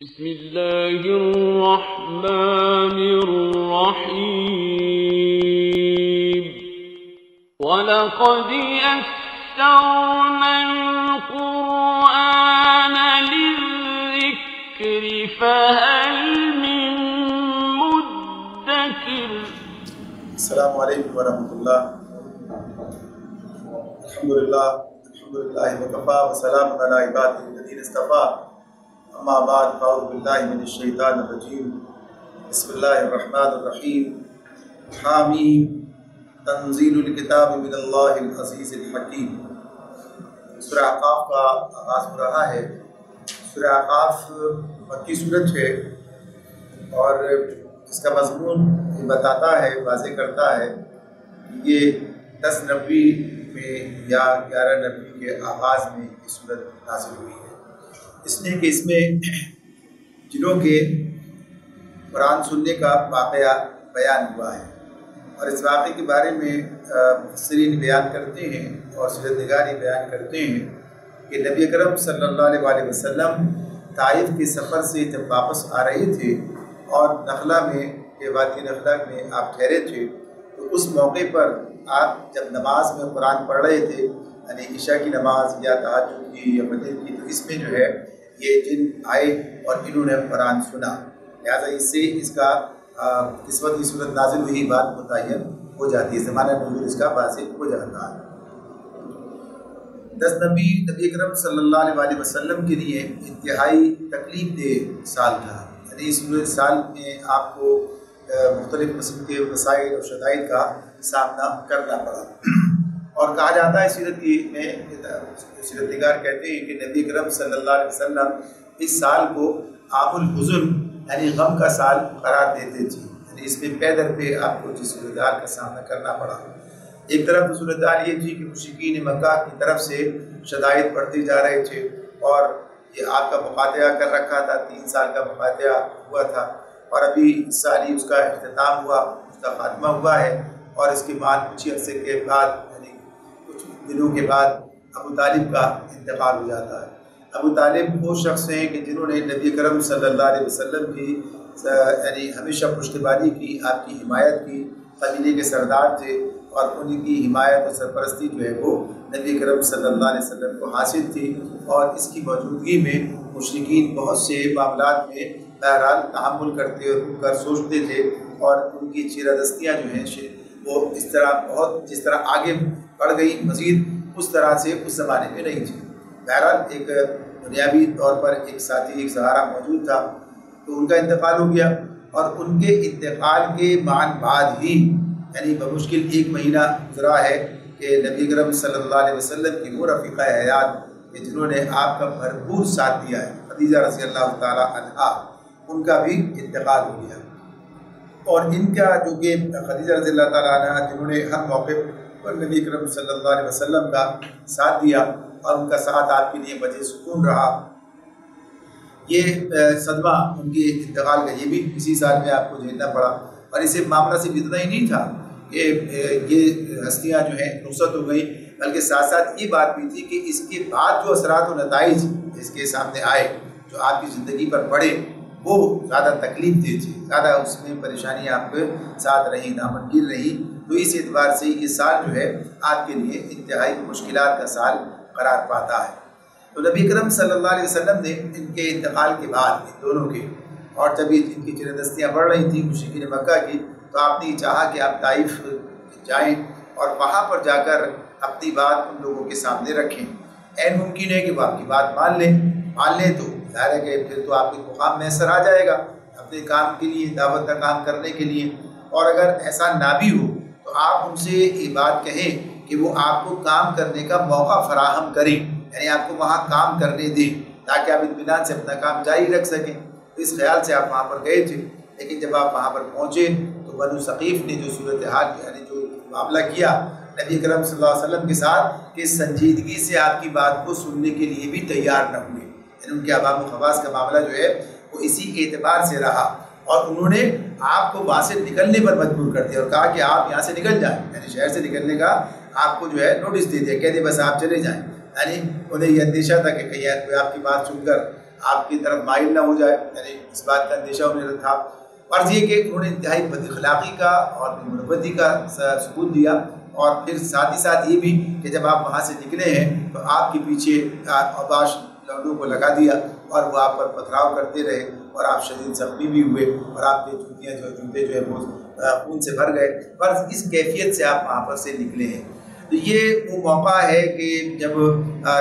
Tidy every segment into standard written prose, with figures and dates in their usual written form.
بسم اللہ الرحمن الرحیم وَلَقَدْ يَسَّرْنَا الْقُرْآنَ لِلذِّكْرِ فَهَلْ مِن مُدَّكِرٍ۔ السلام علیکم ورحمۃ اللہ۔ الحمدللہ وکفیٰ وسلام علی عبادہ الذین اصطفیٰ، اما بعد فاعوذ باللہ من الشیطان الرجیم، بسم اللہ الرحمن الرحیم، حامیم تنزیل الکتاب من اللہ العزیز الحکیم۔ سورہ اقامت کا آغاز ہو رہا ہے۔ سورہ اقامت مکی سورت ہے اور اس کا مضمون یہ بتاتا ہے، واضح کرتا ہے کہ یہ 10 نبی میں یا 11 نبی کے آغاز میں یہ سورت نازل ہوئی ہے، اس لیے کہ اس میں جنہوں کے قرآن سننے کا واقعہ بیان ہوا ہے، اور اس واقعے کے بارے میں مفسرین بیان کرتے ہیں اور سیرت نگاری بیان کرتے ہیں کہ نبی اکرم صلی اللہ علیہ وسلم طائف کے سفر سے جب واپس آ رہے تھے اور نخلا میں وادی نخلا میں آپ ٹھہرے تھے، تو اس موقع پر آپ جب نماز میں قرآن پڑھ رہے تھے، یعنی عشاء کی نماز یا تہجد کی یا فجر کی، تو اس میں جو ہے یہ جن آئے اور انہوں نے قرآن سنا، لہٰذا اس سے اس کا اس وقت یہ صورت نازل ہوئی بات متعین ہو جاتی ہے، زمانہ نزول اس کا واضح ہو جاتا ہے۔ 10 نبی اکرم صلی اللہ علیہ وسلم کے لیے انتہائی تکلیف دہ سال تھا، یعنی اس سال میں آپ کو مختلف قسم کے مسائل اور شدائد کا سامنا کرنا پڑا، اور کہا جاتا ہے سیرت میں، سیرت نگار کہتے ہیں کہ نبی اکرم صلی اللہ علیہ وسلم اس سال کو عام الحزن یعنی غم کا سال قرار دیتے تھے، یعنی اس میں پے در پہ آپ کو جس صورتحال کا سامنا کرنا پڑا۔ ایک طرف تو صورتحال یہ تھی کہ مشرکین مکہ کی طرف سے شدائد بڑھتے جا رہے تھے، اور یہ آپ کا مفاتحہ کر رکھا تھا، 3 سال کا مفاتحہ ہوا تھا، اور ابھی اس سال ہی اس کا اختتام ہوا، اس کا خاتمہ ہوا ہے، اور اس کے بعد کچھ عرصے کے بعد یعنی کچھ دنوں کے بعد ابو طالب کا انتقال ہو جاتا ہے۔ ابو طالب وہ شخص ہیں کہ جنہوں نے نبی کرم صلی اللہ علیہ وسلم کی یعنی ہمیشہ پشتیبانی کی، آپ کی حمایت کی، قبیلے کے سردار تھے، اور ان کی حمایت اور سرپرستی جو ہے وہ نبی کرم صلی اللہ علیہ وسلم کو حاصل تھی، اور اس کی موجودگی میں مشرکین بہت سے معاملات میں بہرحال تحمل کرتے اور رک کر سوچتے تھے، اور ان کی چیرہ دستیاں جو ہیں وہ اس طرح بہت جس طرح آگے بڑھ گئی مزید اس طرح سے اس زمانے میں نہیں تھی۔ بہرحال ایک دنیاوی طور پر ایک ساتھی، ایک سہارا موجود تھا، تو ان کا انتقال ہو گیا، اور ان کے انتقال کے بعد ہی یعنی بمشکل 1 مہینہ گزرا ہے کہ نبی کرم صلی اللہ علیہ وسلم کی وہ رفیقہ حیات کہ جنہوں نے آپ کا بھرپور ساتھ دیا ہے، خدیجہ رضی اللہ تعالی عنہا، ان کا بھی انتقال ہو گیا۔ اور ان کا جو کہ خدیجہ رضی اللہ تعالی عنہا جنہوں نے ہر موقع پر نبی کرم صلی اللہ علیہ وسلم کا ساتھ دیا، اور ان کا ساتھ آپ کے لیے وجہ سکون رہا، یہ صدمہ ان کے انتقال کا یہ بھی اسی سال میں آپ کو جھیلنا پڑا۔ اور اسے معاملہ صرف اتنا ہی نہیں تھا کہ یہ ہستیاں جو ہیں رخصت ہو گئی، بلکہ ساتھ ساتھ یہ بات بھی تھی کہ اس کے بعد جو اثرات و نتائج اس کے سامنے آئے، جو آپ کی زندگی پر پڑے، وہ زیادہ تکلیف دہ تھی، زیادہ اس میں پریشانیاں آپ کے ساتھ رہیں، ناممکن رہیں۔ تو اس اعتبار سے یہ سال جو ہے آپ کے لیے انتہائی مشکلات کا سال قرار پاتا ہے۔ تو نبی کرم صلی اللہ علیہ وسلم نے ان کے انتقال کے بعد ان دونوں کے، اور جب ان کی چیرہ دستیاں بڑھ رہی تھیں مشرکین مکہ کی، تو آپ نے چاہا کہ آپ طائف جائیں اور وہاں پر جا کر اپنی بات ان لوگوں کے سامنے رکھیں۔ عین ممکن ہے کہ وہ آپ کی بات مان لیں تو ظاہر ہے کہ پھر تو آپ کو مقام میسر آ جائے گا اپنے کام کے لیے، دعوت کا کام کرنے کے لیے۔ اور اگر ایسا نہ بھی ہو تو آپ ان سے یہ بات کہیں کہ وہ آپ کو کام کرنے کا موقع فراہم کریں، یعنی آپ کو وہاں کام کرنے دیں تاکہ آپ اطمینان سے اپنا کام جاری رکھ سکیں۔ تو اس خیال سے آپ وہاں پر گئے تھے، لیکن جب آپ وہاں پر پہنچے تو بنو ثقیف نے جو صورتحال یعنی جو معاملہ کیا نبی کرم صلی اللہ علیہ وسلم کے ساتھ کہ سنجیدگی سے آپ کی بات کو سننے کے لیے بھی تیار نہ ہوئے، یعنی ان کے عوام و خواص کا معاملہ جو ہے وہ اسی اعتبار سے رہا، اور انہوں نے آپ کو وہاں سے نکلنے پر مجبور کر دیا اور کہا کہ آپ یہاں سے نکل جائیں، یعنی شہر سے نکلنے کا آپ کو جو ہے نوٹس دے دیا، کہہ دے بس آپ چلے جائیں، یعنی انہیں یہ اندیشہ تھا کہ کہیں کوئی آپ کی بات سن کر آپ کی طرف مائل نہ ہو جائے، یعنی اس بات کا اندیشہ انہیں تھا۔ فرض یہ کہ انہوں نے انتہائی بد اخلاقی کا اور منبتی کا ثبوت دیا، اور پھر ساتھ ہی ساتھ یہ بھی کہ جب آپ وہاں سے نکلے ہیں تو آپ کے پیچھے اوباش لوگوں کو لگا دیا اور وہ آپ پر پتھراؤ کرتے رہے، اور آپ شدید زخمی بھی ہوئے، اور آپ کے جوتے جو ہے وہ خون سے بھر گئے۔ فرض اس کیفیت سے آپ وہاں پر سے نکلے ہیں، تو یہ وہ موقع ہے کہ جب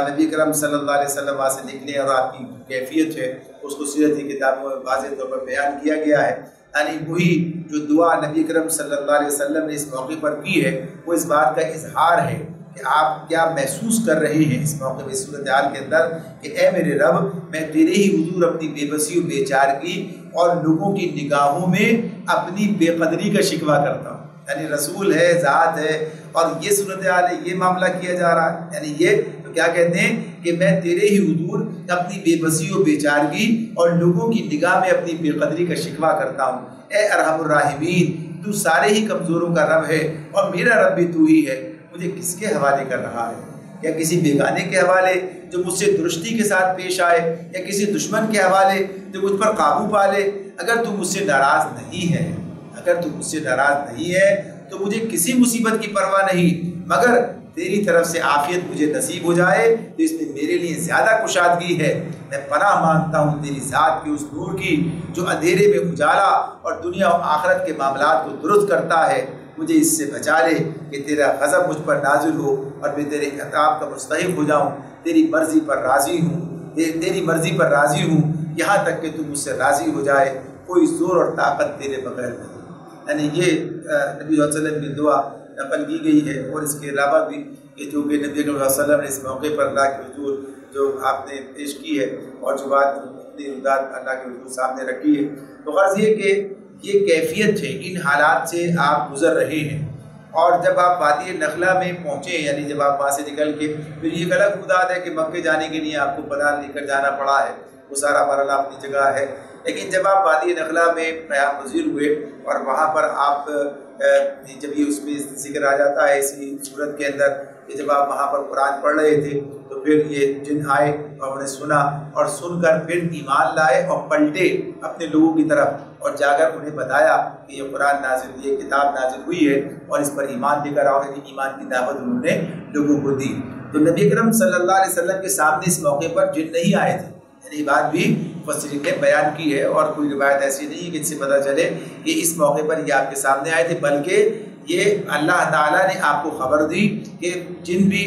نبی کرم صلی اللہ علیہ وسلم وہاں سے نکلے، اور آپ کی کیفیت ہے اس کو سیرت کی کتابوں میں واضح طور پر بیان کیا گیا ہے۔ یعنی وہی جو دعا نبی کرم صلی اللہ علیہ وسلم نے اس موقع پر کی ہے، وہ اس بات کا اظہار ہے کہ آپ کیا محسوس کر رہے ہیں اس موقع میں، اس صورتحال کے اندر، کہ اے میرے رب، میں تیرے ہی حضور اپنی بے بسی و بے چارگی اور لوگوں کی نگاہوں میں اپنی بے قدری کا شکوہ کرتا ہوں۔ یعنی رسول ہے، ذات ہے، اور یہ صورتحال ہے، یہ معاملہ کیا جا رہا ہے، یعنی یہ تو کیا کہتے ہیں کہ میں تیرے ہی حضور اپنی بے بسی و بے چارگی اور لوگوں کی نگاہ میں اپنی بے قدری کا شکوہ کرتا ہوں۔ اے ارحم الراحمین، تو سارے ہی کمزوروں کا رب ہے، اور میرا رب بھی تو ہی ہے، مجھے کس کے حوالے کر رہا ہے؟ یا کسی بیگانے کے حوالے جو مجھ سے درستی کے ساتھ پیش آئے، یا کسی دشمن کے حوالے جو مجھ پر قابو پا لے؟ اگر تو مجھ سے ناراض نہیں ہے، اگر تو مجھ سے ناراض نہیں ہے تو مجھے کسی مصیبت کی پرواہ نہیں، مگر تیری طرف سے عافیت مجھے نصیب ہو جائے تو اس میں میرے لیے زیادہ کشادگی ہے۔ میں پناہ مانگتا ہوں تیری ذات کے اس نور کی جو اندھیرے میں اجالا اور دنیا و آخرت کے معاملات کو درست کرتا ہے، مجھے اس سے بچا لے کہ تیرا غضب مجھ پر نازل ہو اور میں تیرے عطاب کا مستحق ہو جاؤں۔ تیری مرضی پر راضی ہوں، تیری مرضی پر راضی ہوں، یہاں تک کہ تو مجھ سے راضی ہو جائے، کوئی زور اور طاقت تیرے بغیر نہیں۔ یعنی یہ نبی صلی اللہ علیہ وسلم کی دعا نقل کی گئی ہے، اور اس کے علاوہ بھی یہ جو کہ نبی صلی اللہ علیہ وسلم نے اس موقع پر اللہ کے حضور جو آپ نے پیش کی ہے، اور جو بات اپنی امداد اللہ کے حضور سامنے رکھی ہے، تو غرض یہ کہ یہ کیفیت ہے، ان حالات سے آپ گزر رہے ہیں۔ اور جب آپ وادی نخلا میں پہنچے، یعنی جب آپ وہاں سے نکل کے، پھر یہ غلط خداد ہے کہ مکے جانے کے لیے آپ کو پناہ لے کر جانا پڑا ہے، وہ سارا مرحلہ اپنی جگہ ہے، لیکن جب آپ وادی نخلا میں قیام پذیر ہوئے، اور وہاں پر آپ جب یہ اس میں ذکر آ جاتا ہے اسی صورت کے اندر کہ جب آپ وہاں پر قرآن پڑھ رہے تھے تو پھر یہ جن آئے اور انہیں سنا، اور سن کر پھر ایمان لائے اور پلٹے اپنے لوگوں کی طرف، اور جا کر انہیں بتایا کہ یہ قرآن نازل، یہ کتاب نازل ہوئی ہے اور اس پر ایمان لے کر آؤ، یعنی ایمان کی دعوت انہوں نے لوگوں کو دی۔ تو نبی کرم صلی اللہ علیہ وسلم کے سامنے اس موقع پر جن نہیں آئے تھے، یعنی بات بھی مفسرین نے بیان کی ہے، اور کوئی روایت ایسی نہیں ہے کہ اس سے پتہ چلے کہ اس موقع پر یہ آپ کے سامنے آئے تھے، بلکہ یہ اللہ تعالیٰ نے آپ کو خبر دی کہ جن بھی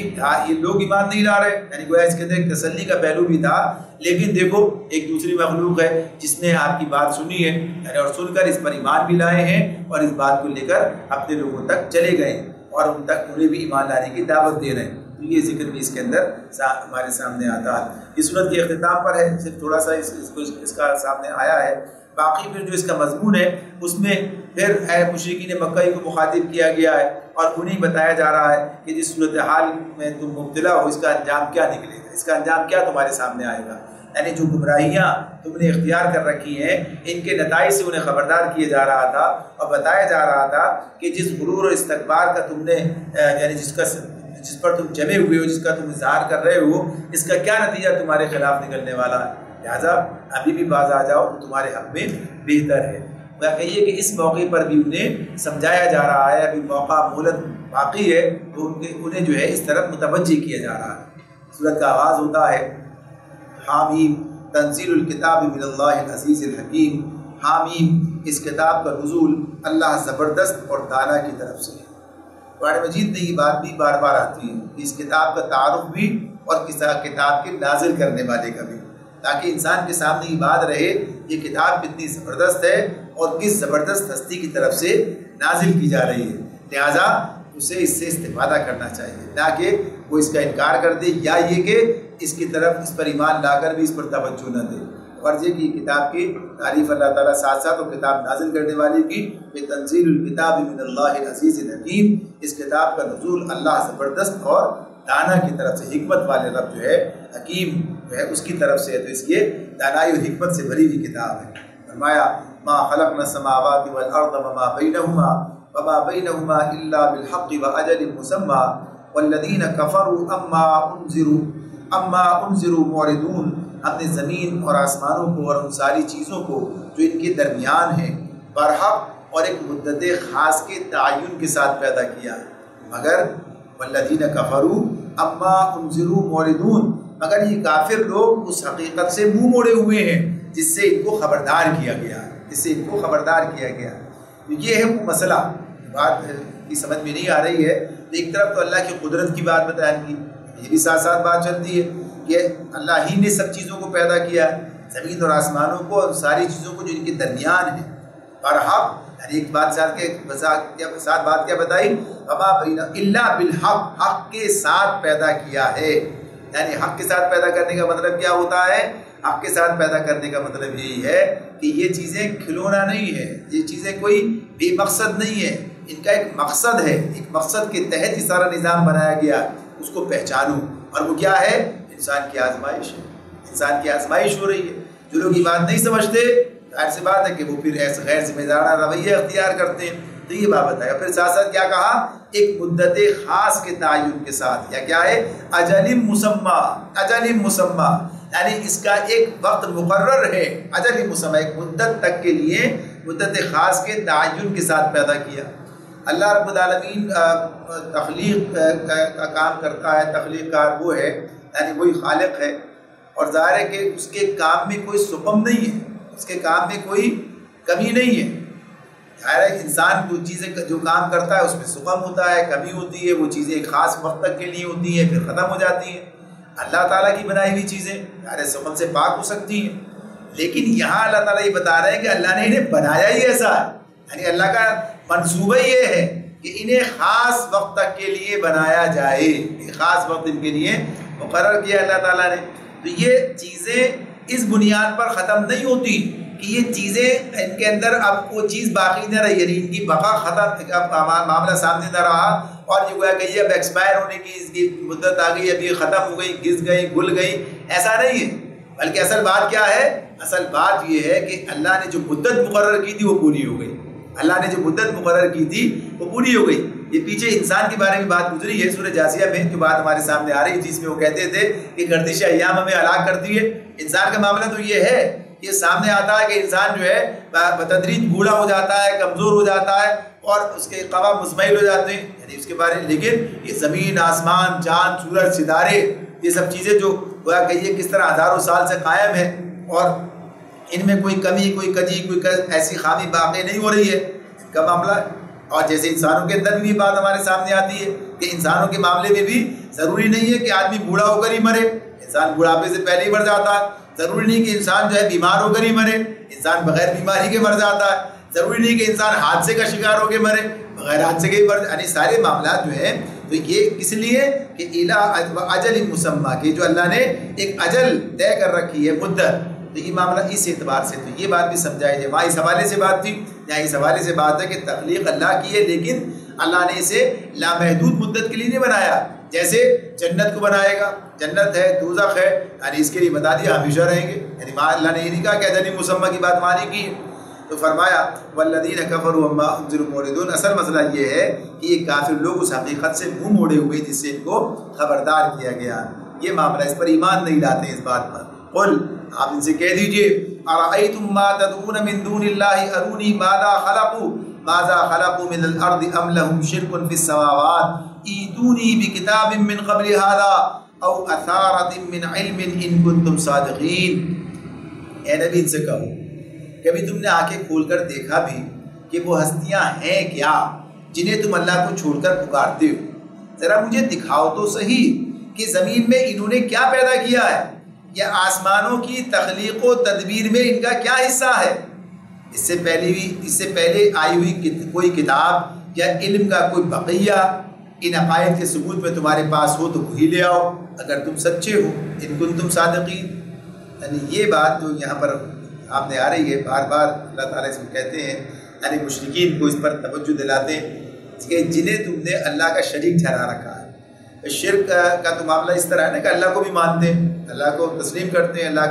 یہ لوگ ایمان نہیں لا رہے، یعنی گویا اس کے اندر ایک تسلی کا پہلو بھی تھا، لیکن دیکھو ایک دوسری مخلوق ہے جس نے آپ کی بات سنی ہے، یعنی اور سن کر اس پر ایمان بھی لائے ہیں، اور اس بات کو لے کر اپنے لوگوں تک چلے گئے اور ان تک انہیں بھی ایمان لانے کی دعوت دے رہے ہیں۔ تو یہ ذکر بھی اس کے اندر ہمارے سامنے آتا ہے۔ اس صورت کے اختتام پر ہے، صرف تھوڑا سا اس کا سامنے آیا ہے، باقی پھر جو اس کا مضمون ہے اس میں پھر اے مشرکین مکہ کو مخاطب کیا گیا ہے، اور انہیں بتایا جا رہا ہے کہ جس صورتحال میں تم مبتلا ہو اس کا انجام کیا نکلے گا، اس کا انجام کیا تمہارے سامنے آئے گا، یعنی جو گمراہیاں تم نے اختیار کر رکھی ہیں ان کے نتائج سے انہیں خبردار کیا جا رہا تھا، اور بتایا جا رہا تھا کہ جس غرور اور استکبار کا تم نے یعنی جس پر تم جمے ہوئے ہو، جس کا تم اظہار کر رہے ہو، اس کا کیا نتیجہ تمہارے خلاف نکلنے والا ہے، لہٰذا ابھی بھی باز آ جاؤ تو تمہارے حق میں بہتر ہے۔ وہ کہیے کہ اس موقع پر بھی انہیں سمجھایا جا رہا ہے، ابھی موقع مہلت باقی ہے، تو انہیں جو ہے اس طرف متوجہ کیا جا رہا ہے۔ سورت کا آغاز ہوتا ہے حامیم تنزیل الکتاب من اللہ العزیز الحکیم۔ حامیم، اس کتاب کا نزول اللہ زبردست اور دانا کی طرف سے ہے۔ قرآن مجید میں یہ بات بھی بار بار آتی ہے کہ اس کتاب کا تعارف بھی اور کتاب کے نازل کرنے والے کا بھی، تاکہ انسان کے سامنے یہ بات رہے یہ کتاب کتنی زبردست ہے اور کس زبردست ہستی کی طرف سے نازل کی جا رہی ہے، لہٰذا اسے اس سے استفادہ کرنا چاہیے، نہ کہ وہ اس کا انکار کر دے، یا یہ کہ اس کی طرف اس پر ایمان لا کر بھی اس پر توجہ نہ دے۔ غرض یہ کہ کتاب کی تعریف اللہ تعالیٰ ساتھ ساتھ اور کتاب نازل کرنے والی کی کہ تنزیل الکتاب من اللہ العزیز الحکیم، اس کتاب کا نزول اللہ زبردست اور دانا کی طرف سے، حکمت والے رب جو ہے، حکیم جو ہے اس کی طرف سے ہے، تو اس لیے دانائی اور حکمت سے بھری ہوئی کتاب ہے۔ فرمایا ما خلقنا السماوات والارض وما بینہما الا بالحق واجل مسمى والذین کفروا اما انذروا معرضون ہم نے زمین اور آسمانوں کو اور ان ساری چیزوں کو جو ان کے درمیان ہیں برحق اور ایک مدت خاص کے تعین کے ساتھ پیدا کیا ہے، مگر والذین کفروا اما انذروا معرضون، مگر یہ کافر لوگ اس حقیقت سے منہ موڑے ہوئے ہیں جس سے ان کو خبردار کیا گیا، جس سے ان کو خبردار کیا گیا۔ تو یہ ہے وہ مسئلہ، بات کی سمجھ میں نہیں آ رہی ہے۔ ایک طرف تو اللہ کی قدرت کی بات بیان کی، یہ بھی ساتھ ساتھ بات چلتی ہے کہ اللہ ہی نے سب چیزوں کو پیدا کیا ہے، زمین اور آسمانوں کو اور ساری چیزوں کو جو ان کے درمیان ہیں برحق، یعنی ایک بات ساتھ بات کیا بتائی، وما بین الا بالحق، حق کے ساتھ پیدا کیا ہے۔ یعنی حق کے ساتھ پیدا کرنے کا مطلب کیا ہوتا ہے؟ حق کے ساتھ پیدا کرنے کا مطلب یہی ہے کہ یہ چیزیں کھلونا نہیں ہے، یہ چیزیں کوئی بے مقصد نہیں ہے، ان کا ایک مقصد ہے، ایک مقصد کے تحت یہ سارا نظام بنایا گیا، اس کو پہچانو، اور وہ کیا ہے؟ انسان کی آزمائش ہے، انسان کی آزمائش ہو رہی ہے۔ جو لوگ یہ بات نہیں سمجھتے، ظاہر سی بات ہے کہ وہ پھر ایسے غیر ذمہ دارانہ رویہ اختیار کرتے ہیں۔ تو یہ بات بتایا، پھر ساتھ ساتھ کیا کہا؟ ایک مدت خاص کے تعین کے ساتھ، یا کیا ہے؟ اجل مسمى، اجل مسمى، یعنی اس کا ایک وقت مقرر ہے، اجل مسمى، ایک مدت تک کے لیے مدت خاص کے تعین کے ساتھ پیدا کیا۔ اللہ رب العالمین تخلیق کا کام کرتا ہے، تخلیق کار وہ ہے، یعنی وہی خالق ہے، اور ظاہر ہے کہ اس کے کام میں کوئی سقم نہیں ہے، اس کے کام میں کوئی کمی نہیں ہے۔ ظاہر ہے انسان جو چیزیں جو کام کرتا ہے اس میں سقم ہوتا ہے، کمی ہوتی ہے، وہ چیزیں ایک خاص وقت تک کے لیے ہوتی ہیں پھر ختم ہو جاتی ہیں۔ اللہ تعالیٰ کی بنائی ہوئی چیزیں ظاہر سقم سے پاک ہو سکتی ہیں، لیکن یہاں اللہ تعالیٰ یہ بتا رہے ہیں کہ اللہ نے انہیں بنایا ہی ایسا ہے، یعنی اللہ کا منصوبہ یہ ہے کہ انہیں خاص وقت تک کے لیے بنایا جائے، ایک خاص وقت ان کے لیے مقرر کیا اللہ تعالیٰ نے۔ تو یہ چیزیں اس بنیاد پر ختم نہیں ہوتی کہ یہ چیزیں ان کے اندر اب وہ چیز باقی نہ رہی، یعنی ان کی بقا ختم، اب معاملہ سامنے نہ رہا اور یہ گویا کہ یہ اب ایکسپائر ہونے کی اس کی مدت آ گئی، اب یہ ختم ہو گئی، گھس گئی، گل گئی، ایسا نہیں ہے۔ بلکہ اصل بات کیا ہے؟ اصل بات یہ ہے کہ اللہ نے جو مدت مقرر کی تھی وہ پوری ہو گئی، اللہ نے جو مدت مقرر کی تھی وہ پوری ہو گئی۔ یہ پیچھے انسان کے بارے میں بات گزری ہے سورہ جاثیہ میں، جو بات ہمارے سامنے آ رہی ہے جس میں وہ کہتے تھے کہ گردش ایام ہمیں ہلاک کرتی ہے۔ انسان کا معاملہ تو یہ ہے، یہ سامنے آتا ہے کہ انسان جو ہے بتدریج بوڑھا ہو جاتا ہے، کمزور ہو جاتا ہے اور اس کے قوا مزمحل ہو جاتے ہیں، یعنی اس کے بارے میں۔ لیکن یہ زمین، آسمان، چاند، سورج، ستارے، یہ سب چیزیں جو گویا کہ یہ کس طرح ہزاروں سال سے قائم ہے اور ان میں کوئی کمی، کوئی کجی، کوئی ایسی خامی باقی نہیں ہو رہی ہے، ان کا معاملہ ہے۔ اور جیسے انسانوں کے اندر بھی یہ بات ہمارے سامنے آتی ہے کہ انسانوں کے معاملے میں بھی ضروری نہیں ہے کہ آدمی بوڑھا ہو کر ہی مرے، انسان بڑھاپے سے پہلے ہی مر جاتا ہے۔ ضروری نہیں کہ انسان جو ہے بیمار ہو کر ہی مرے، انسان بغیر بیماری کے مر جاتا ہے۔ ضروری نہیں کہ انسان حادثے کا شکار ہو کے مرے، بغیر حادثے کے ہی مر، یعنی سارے معاملات جو ہیں تو یہ کس لیے کہ اجل مسمى، کہ جو اللہ نے ایک اجل طے کر رکھی ہے، مدت، تو یہ معاملہ اس اعتبار سے تو یہ بات بھی سمجھائی جائے۔ وہاں اس حوالے سے بات تھی، یہاں اس حوالے سے بات ہے کہ تخلیق اللہ کی ہے، لیکن اللہ نے اسے لامحدود مدت کے لیے نہیں بنایا۔ جیسے جنت کو بنائے گا، جنت ہے، دوزخ ہے، یعنی اس کے لیے بتا دیا ہمیشہ رہیں گے، یعنی اللہ نے یہ نہیں کہا کہ اجل مسمى کی بات مانی کی ہے۔ تو فرمایا والذین کفروا عما انذروا معرضون، اصل مسئلہ یہ ہے کہ یہ کافر لوگ اس حقیقت سے منہ موڑے ہوئے جس سے ان کو خبردار کیا گیا، یہ معاملہ، اس پر ایمان نہیں لاتے ہیں اس بات پر۔ قل، آپ ان سے کہہ دیجئے، ارأیتم ما تدعون من دون اللہ ارونی ماذا خلقوا من الارض ام لهم شرک فی السماوات ایتونی بکتاب من قبل هذا او اثارۃ من علم ان کنتم صادقین۔ اے نبی ان سے کہو، کبھی تم نے آنکھیں کھول کر دیکھا بھی کہ وہ ہستیاں ہیں کیا جنہیں تم اللہ کو چھوڑ کر پکارتے ہو؟ ذرا مجھے دکھاؤ تو صحیح کہ زمین میں انہوں نے کیا پیدا کیا ہے، یا آسمانوں کی تخلیق و تدبیر میں ان کا کیا حصہ ہے؟ اس سے پہلے آئی ہوئی کوئی کتاب یا علم کا کوئی بقیہ ان عقائد کے ثبوت میں تمہارے پاس ہو تو وہی لے آؤ اگر تم سچے ہو، ان کنتم صادقین۔ یعنی یہ بات جو یہاں پر آپ نے آ رہی ہے، بار بار اللہ تعالیٰ اس کو کہتے ہیں، یعنی مشرکین کو اس پر توجہ دلاتے ہیں کہ جنہیں تم نے اللہ کا شریک ٹھہرا رکھا ہے۔ شرک کا تو معاملہ اس طرح ہے نا کہ اللہ کو بھی مانتے ہیں، اللہ کو تسلیم کرتے ہیں، اللہ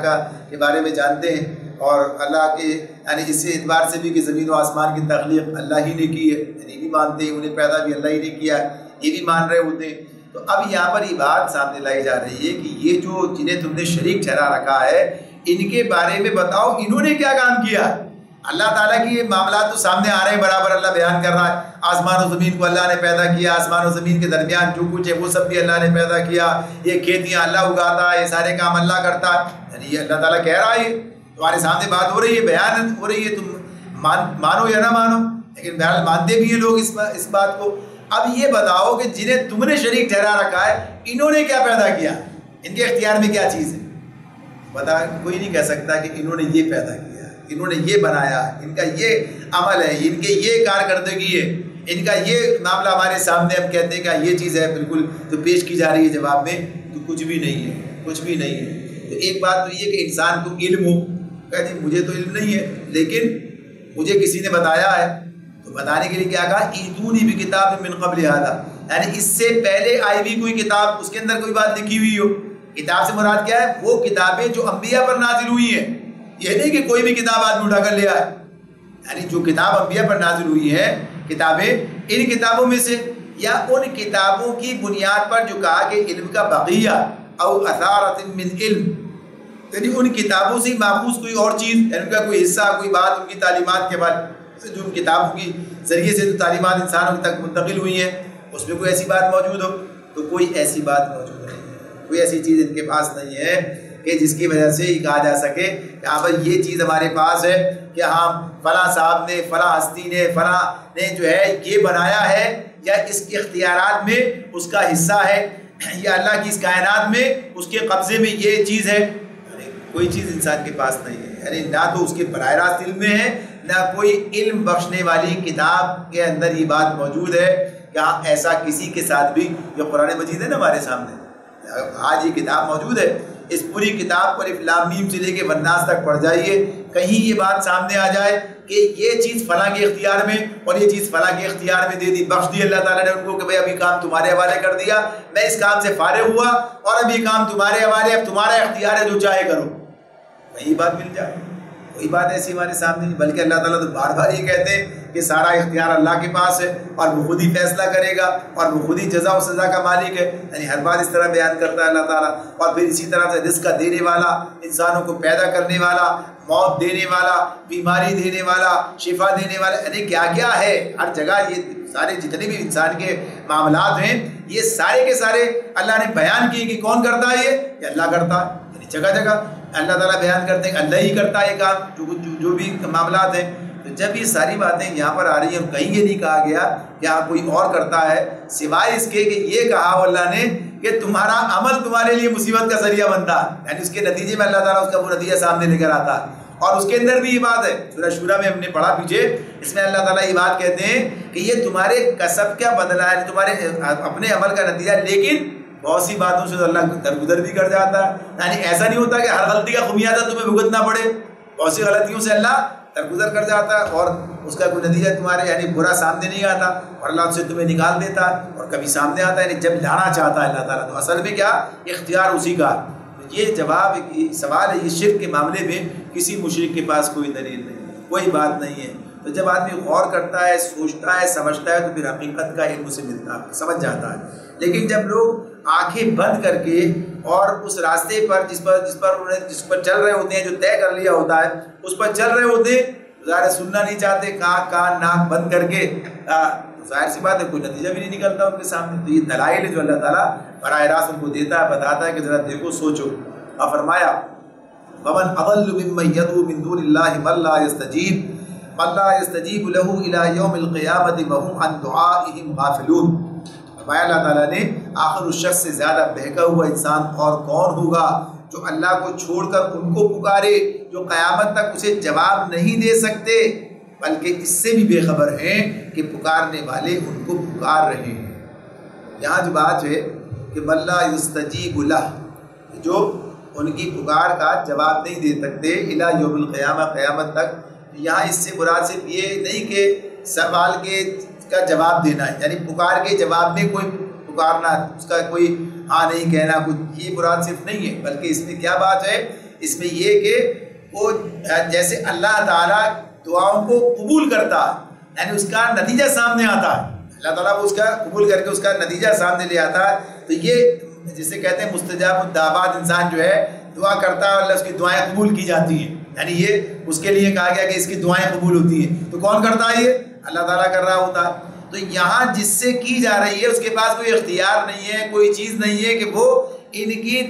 کے بارے میں جانتے ہیں، اور اللہ کے یعنی اس اعتبار سے بھی کہ زمین و آسمان کی تخلیق اللہ ہی نے کی ہے، یعنی بھی مانتے ہیں، انہیں پیدا بھی اللہ ہی نے کیا ہے، یہ بھی مان رہے ہوتے ہیں۔ تو اب یہاں پر یہ بات سامنے لائی جا رہی ہے کہ یہ جو جنہیں تم نے شریک ٹھہرا رکھا ہے ان کے بارے میں بتاؤ انہوں نے کیا کام کیا ہے. اللہ تعالیٰ کی یہ معاملات تو سامنے آ رہے ہیں برابر. اللہ بیان کر رہا ہے آسمان و زمین کو اللہ نے پیدا کیا, آسمان و زمین کے درمیان جو کچھ ہے وہ سب بھی اللہ نے پیدا کیا, یہ کھیتیاں اللہ اگاتا ہے, یہ سارے کام اللہ کرتا ہے. یعنی یہ اللہ تعالیٰ کہہ رہا ہے, تمہارے سامنے بات ہو رہی ہے, بیان ہو رہی ہے, تم مانو یا نہ مانو, لیکن بہرحال مانتے بھی ہیں لوگ اس بات کو. اب یہ بتاؤ کہ جنہیں تم نے شریک ٹھہرا رکھا ہے انہوں نے کیا پیدا کیا, ان کے اختیار میں کیا چیز ہے. بتا کوئی نہیں کہہ سکتا کہ انہوں نے یہ پیدا کیا, انہوں نے یہ بنایا, ان کا یہ عمل ہے, ان کے یہ کارکردگی ہے, ان کا یہ معاملہ ہمارے سامنے ہم کہتے ہیں کہ یہ چیز ہے بالکل تو پیش کی جا رہی ہے جواب میں, تو کچھ بھی نہیں ہے, کچھ بھی نہیں ہے. تو ایک بات تو یہ کہ انسان کو علم ہو, کہتے ہیں مجھے تو علم نہیں ہے لیکن مجھے کسی نے بتایا ہے, تو بتانے کے لیے کیا کہا, ایتونی بکتاب من قبل ھذا, یعنی اس سے پہلے آئی بھی کوئی کتاب, اس کے اندر کوئی بات لکھی ہوئی ہو. کتاب سے مراد کیا ہے, وہ کتابیں جو انبیاء پر نازل ہوئی ہیں. یہ نہیں کہ کوئی بھی کتاب آدمی اٹھا کر لے آئے, یعنی جو کتاب انبیاء پر نازل ہوئی ہے کتابیں, ان کتابوں میں سے یا ان کتابوں کی بنیاد پر جو کہا کہ علم کا بقیہ او اثارۃ من علم, یعنی ان کتابوں سے ماخوذ کوئی اور چیز, یعنی ان کا کوئی حصہ, کوئی بات ان کی تعلیمات کے بعد سے جو ان کتابوں کی ذریعے سے جو تعلیمات انسانوں تک منتقل ہوئی ہیں اس میں کوئی ایسی بات موجود ہو, تو کوئی ایسی بات موجود نہیں ہے, کوئی ایسی چیز ان کے پاس نہیں ہے کہ جس کی وجہ سے یہ کہا جا سکے کہ ہاں بھائی یہ چیز ہمارے پاس ہے کہ ہاں فلاں صاحب نے, فلاں ہستی نے, فلاں نے جو ہے یہ بنایا ہے, یا اس کے اختیارات میں اس کا حصہ ہے, یا اللہ کی اس کائنات میں اس کے قبضے میں یہ چیز ہے. کوئی چیز انسان کے پاس نہیں ہے, یعنی نہ تو اس کے براہ راست علم میں ہے, نہ کوئی علم بخشنے والی کتاب کے اندر یہ بات موجود ہے کہ ہاں ایسا کسی کے ساتھ بھی. جو قرآن مجید ہے نا ہمارے سامنے, آج یہ کتاب موجود ہے, اس پوری کتاب کو الف لام میم سے لے کے والناس تک پڑھ جائیے, کہیں یہ بات سامنے آ جائے کہ یہ چیز فلاں کے اختیار میں اور یہ چیز فلاں کے اختیار میں دے دی, بخش دی اللہ تعالیٰ نے ان کو کہ بھائی ابھی کام تمہارے حوالے کر دیا, میں اس کام سے فارغ ہوا اور ابھی کام تمہارے حوالے, اب تمہارا اختیار ہے, جو چاہے کرو. وہی بات مل جائے, کوئی بات ایسی ہمارے سامنے نہیں. بلکہ اللہ تعالیٰ تو بار بار یہ کہتے ہیں کہ سارا اختیار اللہ کے پاس ہے اور وہ خود ہی فیصلہ کرے گا اور وہ خود ہی جزا و سزا کا مالک ہے. یعنی ہر بات اس طرح بیان کرتا ہے اللہ تعالیٰ. اور پھر اسی طرح سے رزق دینے والا, انسانوں کو پیدا کرنے والا, موت دینے والا, بیماری دینے والا, شفا دینے والا, یعنی کیا کیا ہے ہر جگہ. یہ سارے جتنے بھی انسان کے معاملات ہیں یہ سارے کے سارے اللہ نے بیان کیے کہ کون کرتا ہے, یہ اللہ کرتا ہے. یعنی جگہ جگہ اللہ تعالیٰ بیان کرتے ہیں کہ اللہ ہی کرتا ہے کام, جو بھی معاملات ہیں. تو جب یہ ساری باتیں یہاں پر آ رہی ہیں, کہیں یہ نہیں کہا گیا کہ ہاں کوئی اور کرتا ہے, سوائے اس کے کہ یہ کہا اللہ نے کہ تمہارا عمل تمہارے لیے مصیبت کا ذریعہ بنتا ہے, یعنی اس کے نتیجے میں اللہ تعالیٰ اس کا وہ نتیجہ سامنے لے کر آتا ہے. اور اس کے اندر بھی یہ بات ہے, سورہ شورا میں ہم نے پڑھا پیچھے, اس میں اللہ تعالیٰ یہ بات کہتے ہیں کہ یہ تمہارے کسب کا بدلہ ہے, تمہارے اپنے عمل کا نتیجہ. لیکن بہت سی باتوں سے تو اللہ درگزر بھی کر جاتا ہے, یعنی ایسا نہیں ہوتا کہ ہر غلطی کا خمیازہ تمہیں بھگتنا پڑے. بہت سی غلطیوں سے اللہ درگزر کر جاتا ہے اور اس کا کوئی نتیجہ تمہارے یعنی برا سامنے نہیں آتا, اور اللہ سے تمہیں نکال دیتا ہے, اور کبھی سامنے آتا ہے یعنی جب لانا چاہتا ہے اللہ تعالیٰ. تو اصل میں کیا اختیار اسی کا. یہ جواب سوال ہے, یہ شرک کے معاملے میں کسی مشرک کے پاس کوئی دلیل نہیں, کوئی بات نہیں ہے. تو جب آدمی غور کرتا ہے, سوچتا ہے, سمجھتا ہے, تو پھر حقیقت کا علم اسے ملتا ہے, سمجھ جاتا ہے. لیکن جب لوگ آنکھیں بند کر کے اور اس راستے پر جس پر چل رہے ہوتے ہیں, جو طے کر لیا ہوتا ہے اس پر چل رہے ہوتے ہیں, ظاہر سننا نہیں چاہتے, کان ناک بند کر کے, ظاہر سی بات ہے کوئی نتیجہ بھی نہیں نکلتا ان کے سامنے. تو یہ دلائل ہے جو اللہ تعالیٰ براہ راست ان کو دیتا ہے, بتاتا ہے کہ ذرا دیکھو, سوچو. اور فرمایا وَمَنْ أَضَلُّ مِمَّنْ يَدْعُو مِن دُونِ اللَّهِ مَن لَّا يَسْتَجِيبُ لَهُ إِلَىٰ يَوْمِ الْقِيَامَةِ وَهُمْ عَن دُعَائِهِمْ غَافِلُونَ. فرمایا اللہ تعالیٰ نے آخر اس شخص سے زیادہ بہکا ہوا انسان اور کون ہوگا جو اللہ کو چھوڑ کر ان کو پکارے جو قیامت تک اسے جواب نہیں دے سکتے, بلکہ اس سے بھی بے خبر ہیں کہ پکارنے والے ان کو پکار رہے ہیں. یہاں جو بات ہے کہ مَن لَّا يَسْتَجِيبُ لَهُ, جو ان کی پکار کا جواب نہیں دے سکتے, اِلَىٰ یوم القیامہ, قیامت تک. یہاں اس سے مراد صرف یہ نہیں کہ سوال کا جواب دینا ہے, یعنی پکار کے جواب میں کوئی پکارنا, اس کا کوئی ہاں نہیں کہنا, کچھ یہ مراد صرف نہیں ہے. بلکہ اس میں کیا بات ہے, اس میں یہ کہ وہ جیسے اللہ تعالیٰ دعاؤں کو قبول کرتا ہے, یعنی اس کا نتیجہ سامنے آتا ہے, اللہ تعالیٰ کو اس کا قبول کر کے اس کا نتیجہ سامنے لے آتا ہے. تو یہ جسے کہتے ہیں مستجاب الدعوات، انسان جو ہے دعا کرتا ہے اللہ اس کی دعائیں قبول کی جاتی ہیں، یعنی یہ اس کے لیے کہا گیا کہ اس کی دعائیں قبول ہوتی ہیں. تو کون کرتا ہے؟ یہ اللہ تعالیٰ کر رہا ہوتا ہے. تو یہاں جس سے کی جا رہی ہے اس کے پاس کوئی اختیار نہیں ہے، کوئی چیز نہیں ہے کہ وہ ان کی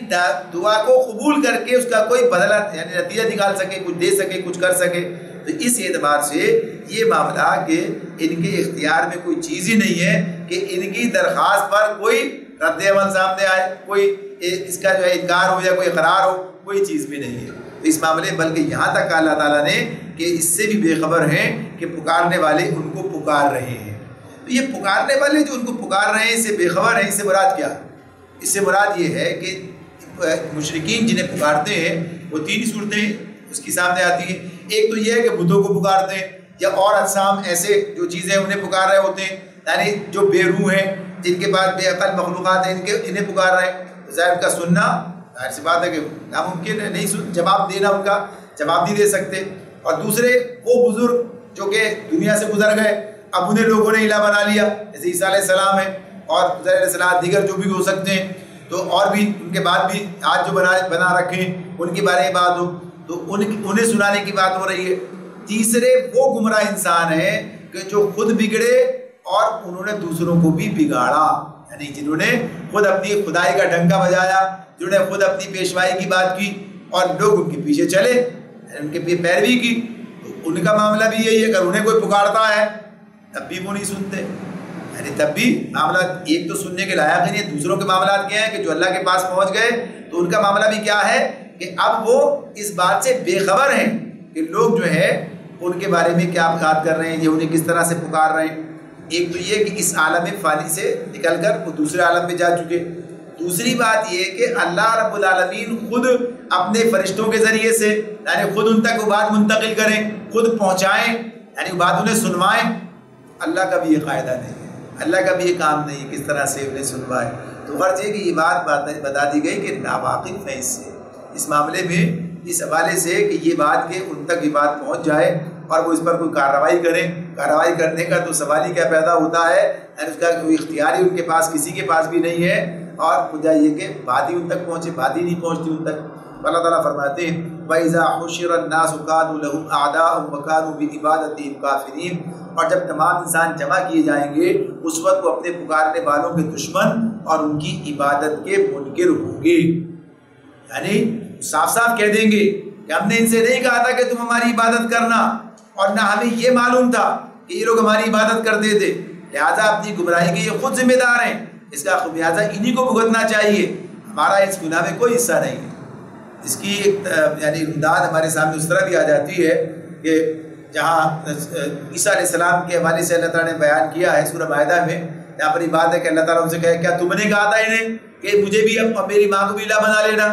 دعا کو قبول کر کے اس کا کوئی بدلہ یعنی نتیجہ نکال سکے، کچھ دے سکے، کچھ کر سکے. تو اس اعتبار سے یہ معاملہ کہ ان کے اختیار میں کوئی چیز ہی نہیں ہے کہ ان کی درخواست پر کوئی رد عمل سامنے آئے، کوئی اس کا جو ہے انکار ہو یا کوئی اقرار ہو، کوئی چیز بھی نہیں ہے. تو اس معاملے بلکہ یہاں تک اللہ تعالیٰ نے کہ اس سے بھی بے خبر ہیں کہ پکارنے والے ان کو پکار رہے ہیں. تو یہ پکارنے والے جو ان کو پکار رہے ہیں اس سے بے خبر ہیں. اس سے مراد کیا؟ اس سے مراد یہ ہے کہ مشرکین جنہیں پکارتے ہیں وہ تین صورتیں اس کی سامنے آتی ہیں. ایک تو یہ ہے کہ بتوں کو پکارتے ہیں یا اور اجسام ایسے جو چیزیں انہیں پکار رہے ہوتے ہیں، یعنی جو بے روح ہیں، جن کے پاس بے عقل مخلوقات ہیں، انہیں پکار رہے ہیں. ظاہر کا سننا ظاہر سی بات ہے کہ ناممکن ہے، نہیں جواب دینا، ان کا جواب نہیں دے سکتے. اور دوسرے وہ بزرگ جو کہ دنیا سے گزر گئے، اب انہیں لوگوں نے الہ بنا لیا، جیسے عیسیٰ علیہ السلام ہے اور علیہ السلام، دیگر جو بھی ہو سکتے ہیں. تو اور بھی ان کے بعد بھی آج جو بنا رکھے ہیں ان کے بارے میں بات ہو تو انہیں سنانے کی بات ہو رہی ہے. تیسرے وہ گمراہ انسان ہیں کہ جو خود بگڑے اور انہوں نے دوسروں کو بھی بگاڑا، یعنی جنہوں نے خود اپنی خدائی کا ڈنکا بجایا، جنہوں نے خود اپنی پیشوائی کی بات کی اور لوگ ان کے پیچھے چلے، ان کے پیروی کی. تو ان کا معاملہ بھی یہی ہے، اگر انہیں کوئی پکارتا ہے تب بھی وہ نہیں سنتے، یعنی تب بھی معاملات ایک تو سننے کے لائق ہی نہیں. دوسروں کے معاملات کیا ہیں کہ جو اللہ کے پاس پہنچ گئے تو ان کا معاملہ بھی کیا ہے کہ اب وہ اس بات سے بے خبر ہیں کہ لوگ جو ہے ان کے بارے میں کیا بات کر رہے ہیں، یہ انہیں کس طرح سے پکار رہے ہیں. ایک تو یہ کہ اس عالم فانی سے نکل کر وہ دوسرے عالم میں جا چکے. دوسری بات یہ کہ اللہ رب العالمین خود اپنے فرشتوں کے ذریعے سے یعنی خود ان تک وہ بات منتقل کریں، خود پہنچائیں، یعنی وہ بات انہیں سنوائیں. اللہ کا بھی یہ قاعدہ نہیں ہے، اللہ کا بھی یہ کام نہیں ہے کس طرح سے انہیں سنوائے. تو غرض یہ کہ یہ بات بتا دی گئی کہ ناواقف ہیں اس معاملے میں، اس حوالے سے کہ یہ بات کہ ان تک یہ بات پہنچ جائے اور وہ اس پر کوئی کارروائی کریں. کارروائی کرنے کا تو سوال ہی کیا پیدا ہوتا ہے، اس کا کوئی اختیار ہی ان کے پاس کسی کے پاس بھی نہیں ہے. اور وجہ یہ کہ بات ہی ان تک پہنچے، بات ہی نہیں پہنچتی ان تک. اللہ تعالیٰ فرماتے ہیں وَإِذَا حُشِرَ النَّاسُ كَانُوا لَهُمْ أَعْدَاءً وَكَانُوا بِعِبَادَتِهِمْ كَافِرِينَ. اور جب تمام انسان جمع کیے جائیں گے اس وقت وہ اپنے پکارنے والوں کے دشمن اور ان کی عبادت کے منکر ہوں گے. یعنی صاف صاف کہہ دیں گے کہ ہم نے ان سے نہیں کہا تھا کہ تم ہماری عبادت کرنا، اور نہ ہمیں یہ معلوم تھا کہ یہ لوگ ہماری عبادت کرتے تھے، لہٰذا اپنی گمراہی کے یہ خود ذمہ دار ہیں، اس کا خمیازہ انہی کو بھگتنا چاہیے، ہمارا اس گناہ میں کوئی حصہ نہیں ہے. اس کی ایک یعنی امداد ہمارے سامنے اس طرح بھی آ جاتی ہے کہ جہاں عیسیٰ علیہ السلام کے حوالے سے اللہ تعالیٰ نے بیان کیا ہے سورہ مائدہ میں، یہاں پر یہ بات ہے کہ اللہ تعالیٰ ان سے کہے کیا تم نے کہا تھا انہیں کہ مجھے بھی اب میری ماں کو بھی الہ بنا لینا؟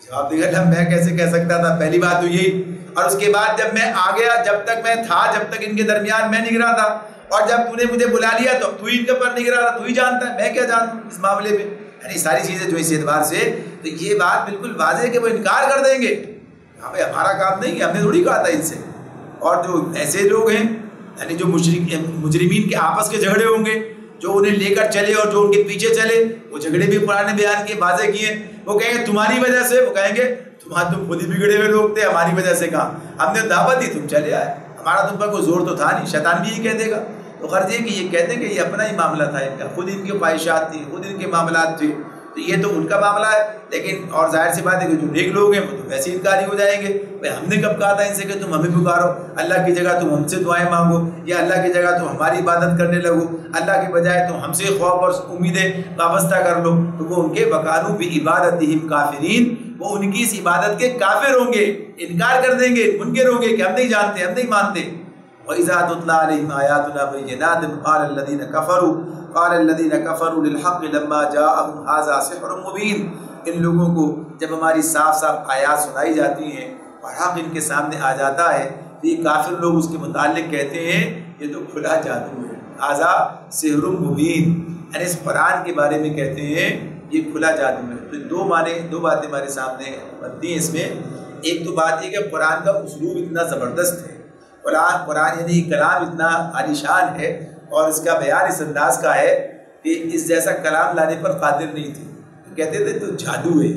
جواب دے گا میں کیسے کہہ سکتا تھا، پہلی بات تو یہی. اور اس کے بعد جب میں آ گیا، جب تک میں تھا، جب تک ان کے درمیان میں نہیں رہا تھا، اور جب تو نے مجھے بلا لیا تو اب تو ہی ان کے پر نہیں رہا، تو ہی جانتا ہے، میں کیا جانتا ہوں اس معاملے میں. یعنی ساری چیزیں جو اس اعتبار سے تو یہ بات بالکل واضح ہے کہ وہ انکار کر دیں گے. ہاں بھائی ہمارا کام نہیں ہے، ہم نے تھوڑی کہا تھا ان سے. اور جو ایسے لوگ ہیں یعنی جو مجرمین کے آپس کے جھگڑے ہوں گے، جو انہیں لے کر چلے اور جو ان کے پیچھے چلے، وہ جھگڑے بھی قرآن نے بیان کیے، واضح کیے. وہ کہیں گے تمہاری وجہ سے، وہ کہیں گے تم خود ہی بگڑے ہوئے لوگ تھے، ہماری وجہ سے کہاں، ہم نے دعوت دی تم چلے آئے، ہمارا تم پر کوئی زور تو تھا نہیں. شیطان بھی یہ کہہ دے گا. تو غرض یہ کہ یہ کہتے ہیں کہ یہ اپنا ہی معاملہ تھا ان کا، خود ان کی خواہشات تھیں، خود ان کے معاملات تھے. تو یہ تو ان کا معاملہ ہے. لیکن اور ظاہر سی بات ہے کہ جو نیک لوگ ہیں وہ تو ویسے انکاری ہو جائیں گے. بھائی ہم نے کب کہا تھا ان سے کہ تم ہمیں پکارو، اللہ کی جگہ تم ہم سے دعائیں مانگو، یا اللہ کی جگہ تم ہماری عبادت کرنے لگو، اللہ کے بجائے تم ہم سے خوف اور امیدیں وابستہ کر لو. تو وہ ان کے وَقَالُوا بِعِبَادَتِهِمْ كَافِرِينَ، وہ ان کی اس عبادت کے کافر ہوں گے، انکار کر دیں گے، منکر ہوں گے کہ ہم نہیں جانتے، ہم نہیں مانتے. وَإِذَا تُتْلَىٰ عَلَيْهِمْ آيَاتُنَا بَيِّنَاتٍ قَالَ الَّذِينَ كَفَرُوا لِلْحَقِّ لَمَّا جَاءَهُمْ هَٰذَا سِحْرٌ مُّبِينٌ. ان لوگوں کو جب ہماری صاف صاف آیات سنائی جاتی ہیں اور حق ان کے سامنے آ جاتا ہے تو یہ کافر لوگ اس کے متعلق کہتے ہیں یہ تو کھلا جادو ہے، هَٰذَا سِحْرٌ مُّبِينٌ. یعنی اس قرآن کے بارے میں کہتے ہیں یہ کھلا جادو ہے. تو دو باتیں ہمارے سامنے بنتی ہیں اس میں. ایک تو بات یہ کہ قرآن کا اسلوب اتنا زبردست ہے، قرآن یعنی کلام اتنا عالیشان ہے اور اس کا بیان اس انداز کا ہے کہ اس جیسا کلام لانے پر قادر نہیں تھے. تو کہتے تھے تو جادو ہے،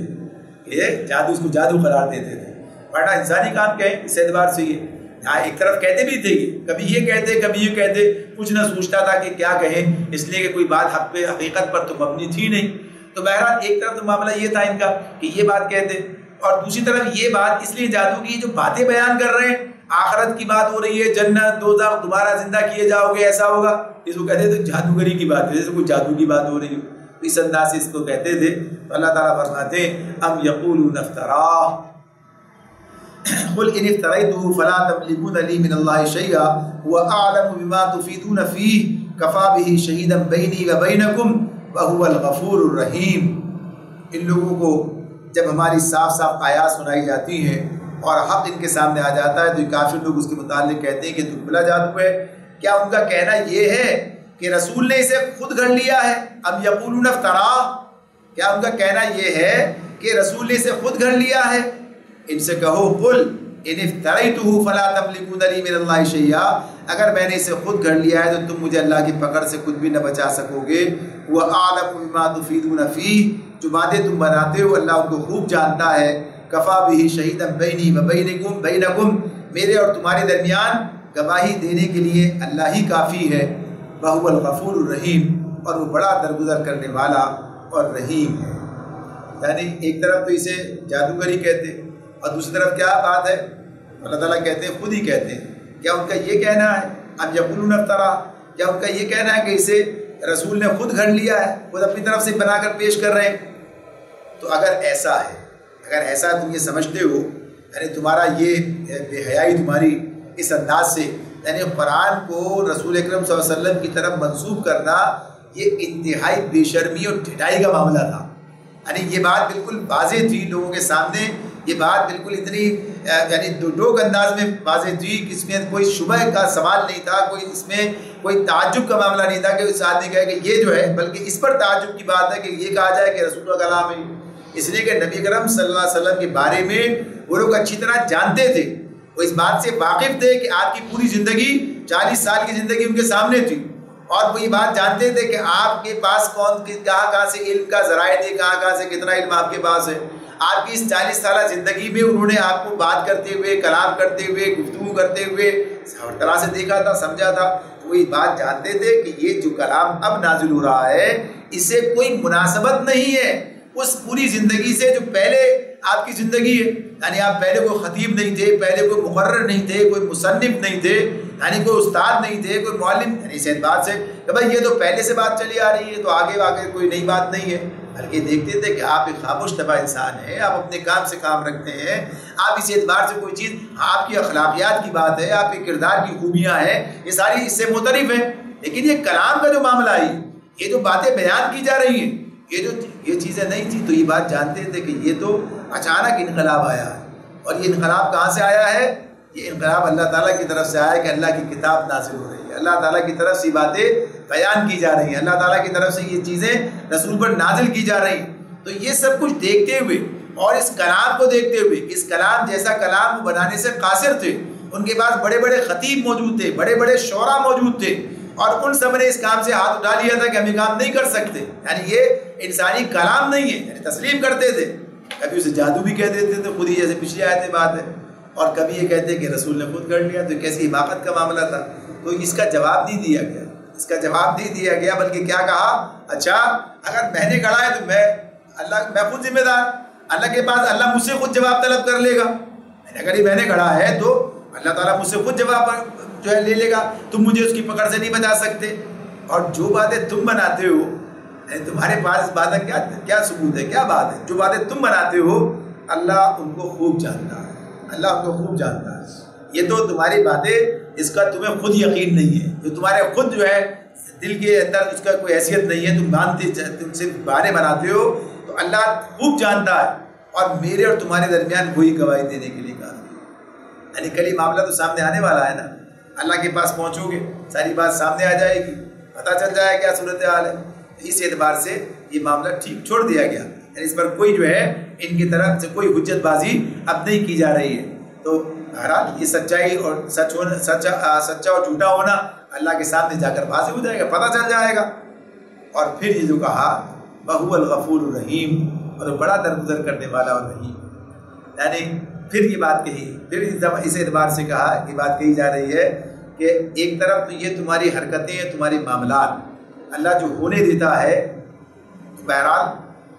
یہ جادو، اس کو جادو قرار دیتے تھے. ورنہ انسانی کام کیا ہے اس اعتبار سے یہ ایک طرف کہتے بھی تھے، کبھی یہ کہتے کبھی یہ کہتے، کچھ نہ سوچتا تھا کہ کیا کہیں، اس لیے کہ کوئی بات حق پہ حقیقت پر تو مبنی تھی نہیں. تو بہرحال ایک طرف تو معاملہ یہ تھا ان کا کہ یہ بات کہتے، اور دوسری طرف یہ بات اس لیے جادو کی جو باتیں بیان کر رہے ہیں، آخرت کی بات ہو رہی ہے، جنت دوزخ دوبارہ زندہ کیے جاؤ گے، ایسا ہوگا، اس کو کہتے تھے جادوگری کی بات ہے، جیسے کوئی جادو کی بات ہو رہی ہو، اس انداز سے اس کو کہتے تھے. تو اللہ تعالیٰ فرماتے ہیں ام یقولون افتراہ قل ان افتریته فلا تملكون لي من الله شيئا هو اعلم بما تفيدون فيه كفى به شهيدا بيني وبينكم وهو الغفور الرحيم. ان لوگوں کو جب ہماری صاف صاف آیات سنائی جاتی ہیں اور حق ان کے سامنے آ جاتا ہے تو کافر لوگ اس کے متعلق کہتے ہیں کہ تو بلا جادو ہے. کیا ان کا کہنا یہ ہے کہ رسول نے اسے خود گھڑ لیا ہے؟ ام یقولون افتراہ، کیا ان کا کہنا یہ ہے کہ رسول نے اسے خود گھڑ لیا ہے؟ ان سے کہو قل ان افتریتہ فلا تملکون لی من اللہ شیئا، اگر میں نے اسے خود گھڑ لیا ہے تو تم مجھے اللہ کی پکڑ سے کچھ بھی نہ بچا سکو گے. وہ اعلم بما تفیدون فیہ، جو باتیں تم بناتے ہو اللہ ان کو خوب جانتا ہے. کفا بہ شہیدا بینی و بینکم، میرے اور تمہارے درمیان گواہی دینے کے لیے اللہ ہی کافی ہے. وہو الغفور الرحیم، اور وہ بڑا درگزر کرنے والا اور رحیم ہے. یعنی ایک طرف تو اسے جادوگری کہتے اور دوسری طرف کیا بات ہے؟ اللہ تعالیٰ کہتے ہیں، خود ہی کہتے ہیں. کیا ان کا یہ کہنا ہے اب یقولون افترا، کیا ان کا یہ کہنا ہے کہ اسے رسول نے خود گھڑ لیا ہے، خود اپنی طرف سے بنا کر پیش کر رہے ہیں؟ تو اگر ایسا ہے، اگر ایسا تم یہ سمجھتے ہو، یعنی تمہارا یہ بے حیائی تمہاری اس انداز سے، یعنی قرآن کو رسول اکرم صلی اللہ علیہ وسلم کی طرف منسوب کرنا یہ انتہائی بے شرمی اور ڈھٹائی کا معاملہ تھا. یعنی یہ بات بالکل واضح تھی لوگوں کے سامنے، یہ بات بالکل اتنی یعنی ڈوک انداز میں واضح تھی کہ اس میں کوئی شبہ کا سوال نہیں تھا، کوئی اس میں کوئی تعجب کا معاملہ نہیں تھا کہ اس آدمی کہے کہ یہ جو ہے، بلکہ اس پر تعجب کی بات ہے کہ یہ کہا جائے کہ رسول کا کلام ہے. اس لیے کہ نبی کرم صلی اللہ علیہ وسلم کے بارے میں وہ لوگ اچھی طرح جانتے تھے، وہ اس بات سے واقف تھے کہ آپ کی پوری زندگی 40 سال کی زندگی ان کے سامنے تھی، اور وہ یہ بات جانتے تھے کہ آپ کے پاس کہاں سے علم کا ذرائع تھے، کہاں سے کتنا علم آپ کے پاس ہے. آپ کی اس 40 سالہ زندگی میں انہوں نے آپ کو بات کرتے ہوئے، کلام کرتے ہوئے، گفتگو کرتے ہوئے ہر طرح سے دیکھا تھا، سمجھا تھا. وہ یہ بات جانتے تھے کہ یہ جو کلام اب نازل ہو رہا ہے اس سے کوئی مناسبت نہیں ہے اس پوری زندگی سے جو پہلے آپ کی زندگی ہے. یعنی آپ پہلے کوئی خطیب نہیں تھے، پہلے کوئی مقرر نہیں تھے، کوئی مصنف نہیں تھے، یعنی کوئی استاد نہیں تھے، کوئی معلم، یعنی اس اعتبار سے کہ بھائی یہ تو پہلے سے بات چلی آ رہی ہے تو آگے کوئی نئی بات نہیں ہے. بلکہ دیکھتے تھے کہ آپ ایک خاموش طبع انسان ہیں، آپ اپنے کام سے کام رکھتے ہیں، آپ اس اعتبار سے کوئی چیز، آپ کی اخلاقیات کی بات ہے، آپ کے کردار کی خوبیاں ہیں، یہ ساری اس سے مختلف ہیں. لیکن یہ کلام کا جو معاملہ ہے، یہ جو باتیں بیان کی جا رہی ہیں، یہ چیزیں نہیں تھی. تو یہ بات جانتے تھے کہ یہ تو اچانک انقلاب آیا ہے. اور یہ انقلاب کہاں سے آیا ہے؟ یہ انقلاب اللہ تعالیٰ کی طرف سے آیا کہ اللہ کی کتاب نازل ہو رہی ہے، اللہ تعالیٰ کی طرف سے باتیں بیان کی جا رہی ہیں، اللہ تعالیٰ کی طرف سے یہ چیزیں رسول پر نازل کی جا رہی ہیں. تو یہ سب کچھ دیکھتے ہوئے اور اس کلام کو دیکھتے ہوئے، اس کلام جیسا کلام وہ بنانے سے قاصر تھے. ان کے پاس بڑے بڑے خطیب موجود تھے، بڑے بڑے شعراء موجود تھے، اور ان سب نے اس کام سے ہاتھ اٹھا لیا تھا کہ ہم یہ کام نہیں کر سکتے. یعنی یہ انسانی کلام نہیں ہے، یعنی تسلیم کرتے تھے. کبھی اسے جادو بھی کہہ دیتے تھے خود ہی، جیسے پچھلی آیت بات ہے، اور کبھی یہ کہتے کہ رسول نے خود کر لیا. تو کیسی حماقت کا معاملہ تھا. تو اس کا جواب نہیں دیا گیا، اس کا جواب نہیں دیا گیا، بلکہ کیا کہا، اچھا اگر میں نے گڑھا ہے تو میں خود ذمہ دار، اللہ کے پاس اللہ مجھ سے خود جواب طلب کر لے گا. اگر یہ میں نے گڑھا ہے تو اللہ تعالیٰ مجھ سے خود جواب جو ہے لے لے گا، تم مجھے اس کی پکڑ سے نہیں بچا سکتے. اور جو باتیں تم بناتے ہو، تمہارے پاس اس بات کا کیا ثبوت ہے، کیا بات ہے؟ جو باتیں تم بناتے ہو اللہ ان کو خوب جانتا ہے، اللہ ان کو خوب جانتا ہے. یہ تو تمہاری باتیں، اس کا تمہیں خود یقین نہیں ہے، جو تمہارے خود جو ہے دل کے اندر اس کا کوئی حیثیت نہیں ہے، تم مانتے، تم سے بہانے بناتے ہو، تو اللہ خوب جانتا ہے. اور میرے اور تمہارے درمیان وہی گواہی دینے کے لیے کافی ہے. یعنی کل معاملہ تو سامنے آنے والا ہے نا، اللہ کے پاس پہنچو گے ساری بات سامنے آ جائے گی، پتہ چل جائے کیا صورتحال ہے. اس اعتبار سے یہ معاملہ ٹھیک چھوڑ دیا گیا، یعنی اس پر کوئی جو ہے ان کی طرف سے کوئی حجت بازی اب نہیں کی جا رہی ہے. تو بہرحال یہ سچائی اور سچا اور جھوٹا ہونا اللہ کے سامنے جا کر واضح ہو جائے گا، پتہ چل جائے گا. اور پھر یہ جو کہا وَهُوَ الْغَفُورُ الرَّحِيمُ، اور بڑا درگزر کرنے والا اور رحیم۔ یعنی پھر یہ بات کہی، پھر اس اعتبار سے کہا، یہ بات کہی جا رہی ہے کہ ایک طرف تو یہ تمہاری حرکتیں ہیں، تمہاری معاملات اللہ جو ہونے دیتا ہے، بہرحال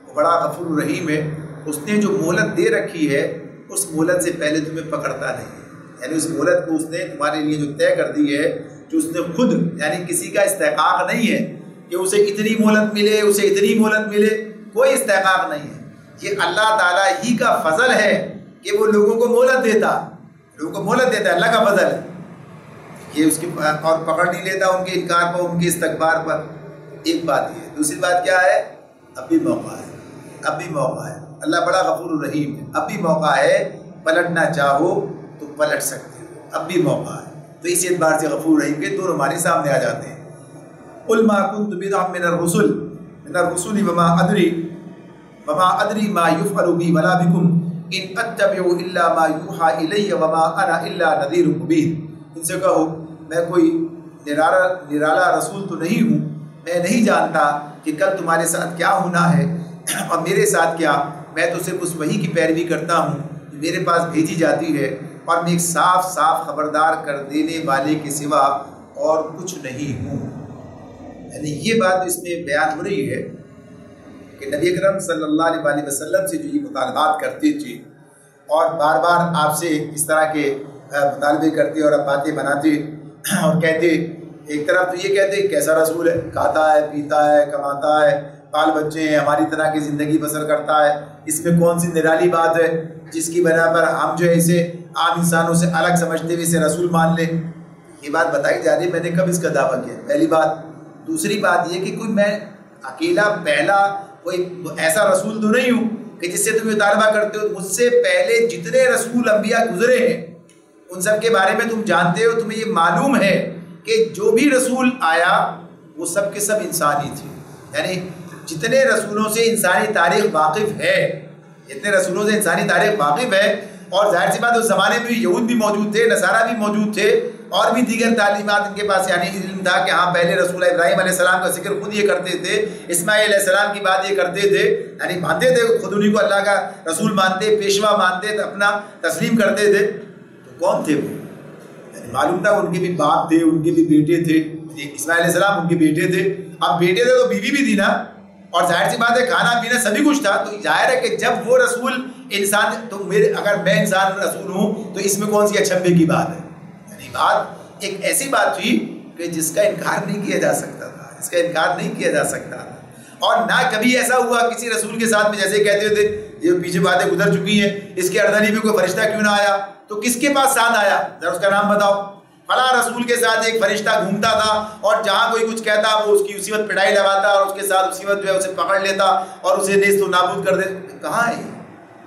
وہ بڑا غفور الرحیم ہے، اس نے جو مہلت دے رکھی ہے اس مہلت سے پہلے تمہیں پکڑتا نہیں ہے، یعنی اس مہلت کو اس نے تمہارے لیے جو طے کر دی ہے، جو اس نے خود، یعنی کسی کا استحقاق نہیں ہے کہ اسے اتنی مہلت ملے، اسے اتنی مہلت ملے، کوئی استحقاق نہیں ہے، یہ اللہ تعالیٰ ہی کا فضل ہے کہ وہ لوگوں کو مہلت دیتا، لوگوں کو مہلت دیتا ہے، اللہ کا فضل ہے، یہ اس کی اور پکڑ نہیں لیتا ان کے انکار پر، ان کے استکبار پر۔ ایک بات یہ ہے، دوسری بات کیا ہے، اب بھی موقع ہے، اب بھی موقع ہے، اللہ بڑا غفور الرحیم ہے، اب بھی موقع ہے، پلٹنا چاہو تو پلٹ سکتے ہو، اب بھی موقع ہے، تو اس اعتبار سے غفور الرحیم کے دونوں ہمارے سامنے آ جاتے ہیں۔ قُلْ مَا كُنْتُ بِدْعًا مِنَ الرُّسُلِ وَمَا أَدْرِي مَا يُفْعَلُ بِي وَلَا بِكُمْ إِنْ أَتَّبِعُ إِلَّا مَا يُوحَىٰ إِلَيَّ وَمَا أَنَا إِلَّا نَذِيرٌ مُّبِينٌ، ان سے کہو میں کوئی نرالا رسول تو نہیں ہوں، میں نہیں جانتا کہ کل تمہارے ساتھ کیا ہونا ہے اور میرے ساتھ کیا، میں تو صرف اس وحی کی پیروی کرتا ہوں جو میرے پاس بھیجی جاتی ہے، اور میں ایک صاف صاف خبردار کر دینے والے کے سوا اور کچھ نہیں ہوں۔ یعنی یہ بات اس میں بیان ہو رہی ہے کہ نبی اکرم صلی اللہ علیہ وسلم سے جو یہ مطالبات کرتے تھے اور بار بار آپ سے اس طرح کے مطالبے کرتے اور باتیں بناتے اور کہتے، ایک طرف تو یہ کہتے کیسا رسول ہے، کھاتا ہے، پیتا ہے، کماتا ہے، بال بچے ہیں، ہماری طرح کی زندگی بسر کرتا ہے، اس میں کون سی نرالی بات ہے جس کی بنا پر ہم جو ہے اسے عام انسانوں سے الگ سمجھتے ہوئے اسے رسول مان لیں۔ یہ بات بتائی جا رہی ہے، میں نے کب اس کا دعویٰ کیا، پہلی بات۔ دوسری بات یہ کہ کوئی میں اکیلا پہلا کوئی ایسا رسول تو نہیں ہوں کہ جس سے تم مطالبہ کرتے ہو، مجھ سے پہلے جتنے رسول انبیاء گزرے ہیں ان سب کے بارے میں تم جانتے ہو، تمہیں یہ معلوم ہے کہ جو بھی رسول آیا وہ سب کے سب انسانی تھے، یعنی جتنے رسولوں سے انسانی تاریخ واقف ہے، جتنے رسولوں سے انسانی تاریخ واقف ہے، اور ظاہر سی بات اس زمانے میں بھی یہود بھی موجود تھے، نصارہ بھی موجود تھے، اور بھی دیگر تعلیمات ان کے پاس، یعنی علم تھا کہ ہاں پہلے رسول ابراہیم علیہ السلام کا ذکر خود یہ کرتے تھے، اسماعیل علیہ السلام کی بات یہ کرتے تھے، یعنی مانتے تھے خود انہیں کو اللہ کا رسول مانتے، پیشوا مانتے، اپنا تسلیم کرتے تھے۔ تو کون تھے وہ؟ یعنی معلوم تھا ان کے بھی باپ تھے، ان کے بھی بیٹے تھے، اسماعیل علیہ السلام ان کے بیٹے تھے، اب بیٹے تھے تو بیوی بھی تھی نا، اور ظاہر سی بات ہے کھانا پینا سبھی کچھ تھا، تو ظاہر ہے کہ جب وہ رسول انسان، تو اگر میں انسان رسول ہوں تو اس میں کون سی اچھمبے کی بات ہے؟ یعنی بات ایک ایسی بات تھی کہ جس کا انکار نہیں کیا جا سکتا تھا، اس کا انکار نہیں کیا جا سکتا تھا، اور نہ کبھی ایسا ہوا کسی رسول کے ساتھ میں جیسے کہتے تھے یہ پیچھے باتیں گزر چکی ہیں، اس کے اردنی میں کوئی فرشتہ کیوں نہ آیا، تو کس کے پاس ساتھ آیا، ذرا اس کا نام بتاؤ۔ فلاں رسول کے ساتھ ایک فرشتہ گھومتا تھا، اور جہاں کوئی کچھ کہتا وہ اس کی اسی وقت پٹائی لگاتا، اور اس کے ساتھ اسی وقت جو ہے اسے پکڑ لیتا اور اسے نیست و نابود کر دیتا۔ کہاں ہے یہ؟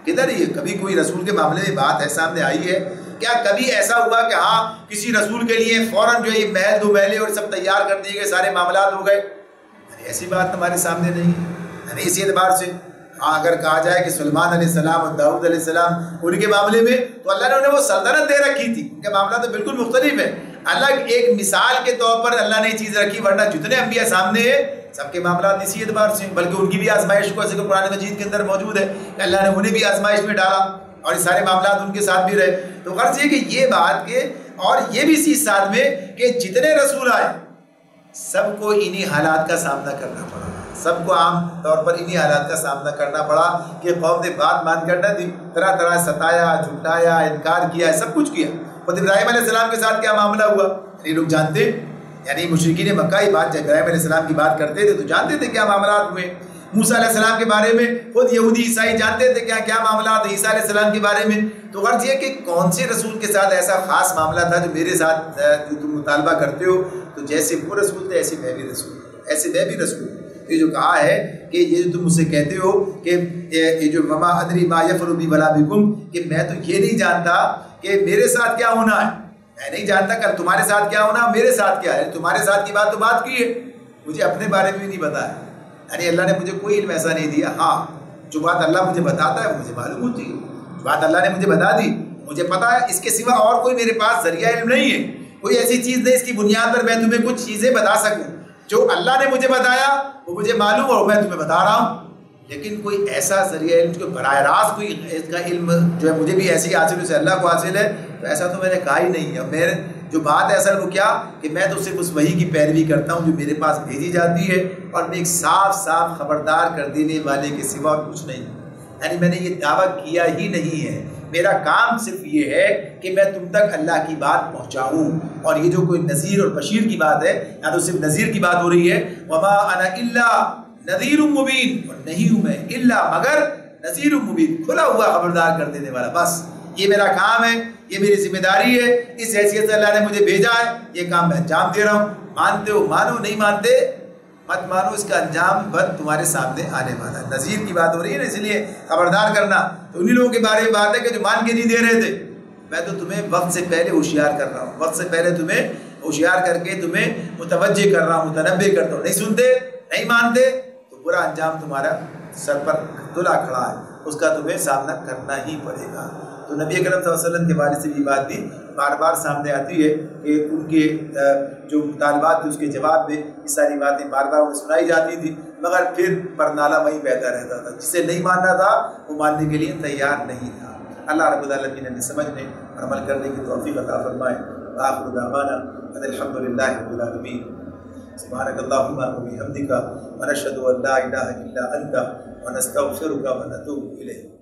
کدھر یہ؟ کبھی کوئی رسول کے معاملے میں بات ہے سامنے آئی ہے؟ کیا کبھی ایسا ہوا کہ ہاں کسی رسول کے لیے فوراً جو ہے یہ محل دو محلے اور سب تیار کر دیے گئے، سارے معاملات ہو گئے؟ ایسی بات ہمارے سامنے نہیں ہے۔ یعنی اسی اعتبار سے ہاں اگر کہا جائے کہ سلیمان علیہ السلام اور داؤد علیہ السلام ان کے معاملے میں تو اللہ نے انہیں وہ سلطنت دے رکھی تھی، ان کے معاملات تو بالکل مختلف ہے۔ الگ ایک مثال کے طور پر اللہ نے یہ چیز رکھی، ورنہ جتنے انبیاء سامنے ہیں سب کے معاملات اسی اعتبار سے، بلکہ ان کی بھی آزمائش کو ذکر قرآن مجید کے اندر موجود ہے کہ اللہ نے انہیں بھی آزمائش میں ڈالا اور یہ سارے معاملات ان کے ساتھ بھی رہے۔ تو غرض یہ کہ یہ بات کہ، اور یہ بھی اسی ساتھ میں کہ جتنے رسول آئے سب کو انہی حالات کا سامنا کرنا پڑا، سب کو عام طور پر انہی حالات کا سامنا کرنا پڑا کہ قوم نے بات مان کر نہ دی، طرح طرح ستایا، جھٹلایا، انکار کیا، سب کچھ کیا۔ خود ابراہیم علیہ السلام کے ساتھ کیا معاملہ ہوا یہ لوگ جانتے، یعنی مشرکین مکہ ہی بات، جب ابراہیم علیہ السلام کی بات کرتے تھے تو جانتے تھے کیا معاملات ہوئے۔ موسیٰ علیہ السلام کے بارے میں خود یہودی عیسائی جانتے تھے کیا کیا معاملات ہیں عیسیٰ علیہ السلام کے بارے میں۔ تو غرض یہ کہ کون سے رسول کے ساتھ ایسا خاص معاملہ تھا جو میرے ساتھ جو تم مطالبہ کرتے ہو، تو جیسے وہ رسول تھے ایسے میں بھی رسول، ایسے میں بھی رسول۔ یہ جو کہا ہے کہ یہ جو تم مجھ سے کہتے ہو کہ یہ جو وما ادری ما یفعل بی ولا بکم، کہ میں تو یہ نہیں جانتا کہ میرے ساتھ کیا ہونا ہے، میں نہیں جانتا کہ تمہارے ساتھ کیا ہونا، میرے ساتھ کیا ہے۔ تمہارے ساتھ کی بات تو بات کی ہے، مجھے اپنے بارے میں بھی نہیں بتایا، یعنی اللہ نے مجھے کوئی علم ایسا نہیں دیا۔ ہاں جو بات اللہ مجھے بتاتا ہے وہ مجھے معلوم ہوتی ہے، جو بات اللہ نے مجھے بتا دی مجھے پتا ہے، اس کے سوا اور کوئی میرے پاس ذریعہ علم نہیں ہے، کوئی ایسی چیز نہیں اس کی بنیاد پر میں تمہیں کچھ چیزیں بتا سکوں۔ جو اللہ نے مجھے بتایا وہ مجھے معلوم اور میں تمہیں بتا رہا ہوں، لیکن کوئی ایسا ذریعہ علم جو براہ راست کوئی اس کا علم جو ہے مجھے بھی ایسے ہی حاصل جیسے اللہ کو حاصل ہے، تو ایسا تو میں نے کہا ہی نہیں ہے۔ میرے جو بات ہے اصل وہ کیا کہ میں تو صرف اس وحی کی پیروی کرتا ہوں جو میرے پاس بھیجی جاتی ہے، اور میں ایک صاف صاف خبردار کر دینے والے کے سوا کچھ نہیں، یعنی میں نے یہ دعویٰ کیا ہی نہیں ہے۔ میرا کام صرف یہ ہے کہ میں تم تک اللہ کی بات پہنچاؤں، اور یہ جو کوئی نذیر اور بشیر کی بات ہے، یا تو صرف نذیر کی بات ہو رہی ہے، وما انا الا نذیر مبین، اور نہیں ہوں میں الا مگر نذیر مبین، کھلا ہوا خبردار کر دینے والا، بس یہ میرا کام ہے، یہ میری ذمہ داری ہے، اس حیثیت سے اللہ نے مجھے بھیجا ہے، یہ کام میں انجام دے رہا ہوں۔ مانتے ہو مانو، نہیں مانتے مت مانو، اس کا انجام بد تمہارے سامنے آنے والا ہے۔ نذیر کی بات ہو رہی ہے نا، اس لیے خبردار کرنا، تو انہی لوگوں کے بارے میں بات ہے کہ جو مان کے نہیں دے رہے تھے۔ میں تو تمہیں وقت سے پہلے ہوشیار کر رہا ہوں، وقت سے پہلے تمہیں ہوشیار کر کے تمہیں متوجہ کر رہا ہوں، متنبہ کرتا ہوں۔ نہیں سنتے، نہیں مانتے، تو برا انجام تمہارا سر پر تلا کھڑا ہے، اس کا تمہیں سامنا کرنا ہی پڑے گا۔ تو نبی اکرم صلی اللہ علیہ وسلم کے بارے سے بھی بات بھی بار بار سامنے آتی ہے کہ ان کے جو مطالبات تھے اس کے جواب میں یہ ساری باتیں بار بار انہیں سنائی جاتی تھی، مگر پھر پرنالہ وہیں بہتا رہتا تھا، جسے نہیں ماننا تھا وہ ماننے کے لیے تیار نہیں تھا۔ اللہ رب العالمین ہمیں سمجھنے اور عمل کرنے کی توفیق عطا فرمائے۔ وآخر دعوانا ان الحمد للہ رب العالمین۔ سبحانک اللہم وبحمدک ونشہد ان لا الہ الا انت ونستغفرک ونتوب الیک۔